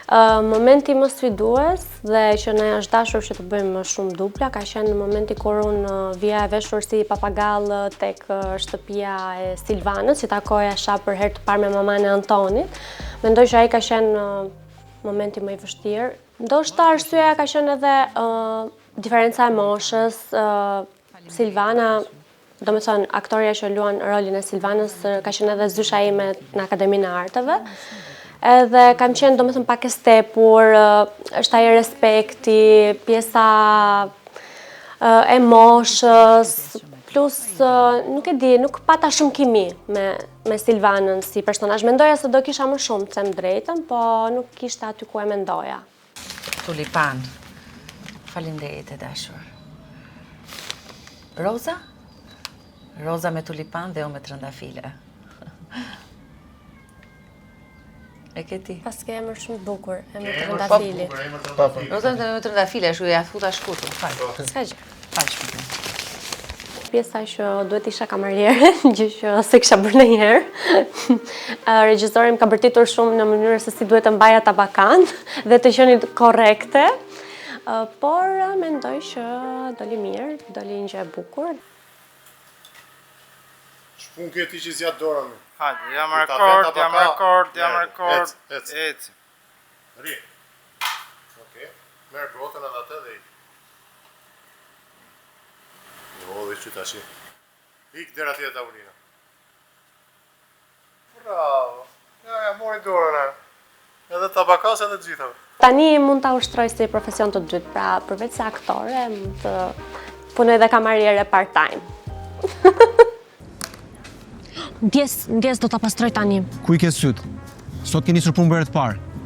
Momenti më sfidues dhe që ne është dashur që të bëjmë shumë dupla ka qenë në momenti kur unë vija e veshur si papagall tek shtëpia e Silvanës, që takoja shah për herë të parë me maman e Antonit. Mendoj që ai ka qenë momenti më i vështirë. Ndoshta arsyeja ka qenë edhe diferenca e moshës. Silvana, domethënë aktoria që luan rolin e Silvanës ka qenë edhe zysha ime në Akademinë e Arteve. Edhe kam qenë domethënë pak e stepur, është ai respekti, pjesa e moshës, plus nuk e di, nuk pata shumë kimi me Silvanën si personazh. Mendoja se do kisha më shumë, të them drejtën, po nuk kishte aty ku e mendoja. Tulipan. Faleminderit e dashur. Roza? Roza me tulipan dhe unë me trëndafile. E ke ti? Pas ke emër shumë bukur, emër trëndafili. Roza me trëndafile, shu ja futa shkutur, falë. S'ka gjë. Falë shkutur. Pjesa që duhet isha kamariere, gjë që se kisha bërë ndonjëherë. Regjizori më ka bërtitur shumë në mënyrë se si duhet të mbaja tabakan dhe të qeni korrekte, por mendoj që doli mirë, doli një gjë e bukur. Shpun këti që zjatë dorën. Hajde, jam rekord. Eci. Ri. Okej. Merë grotën edhe atë dhe ik. Jo, dhe që tashi. Ik dera tje tavolina. Bravo. Ja, mori dorën e. Edhe tabakas edhe të gjithave. Tani mund ta ushtroj si profesion të dytë, pra përveç se aktore, mund të punoj dhe kamariere part-time. Ndjes do ta pastroj tani. Ku i ke syt? Sot ke nisur punë për herë të parë.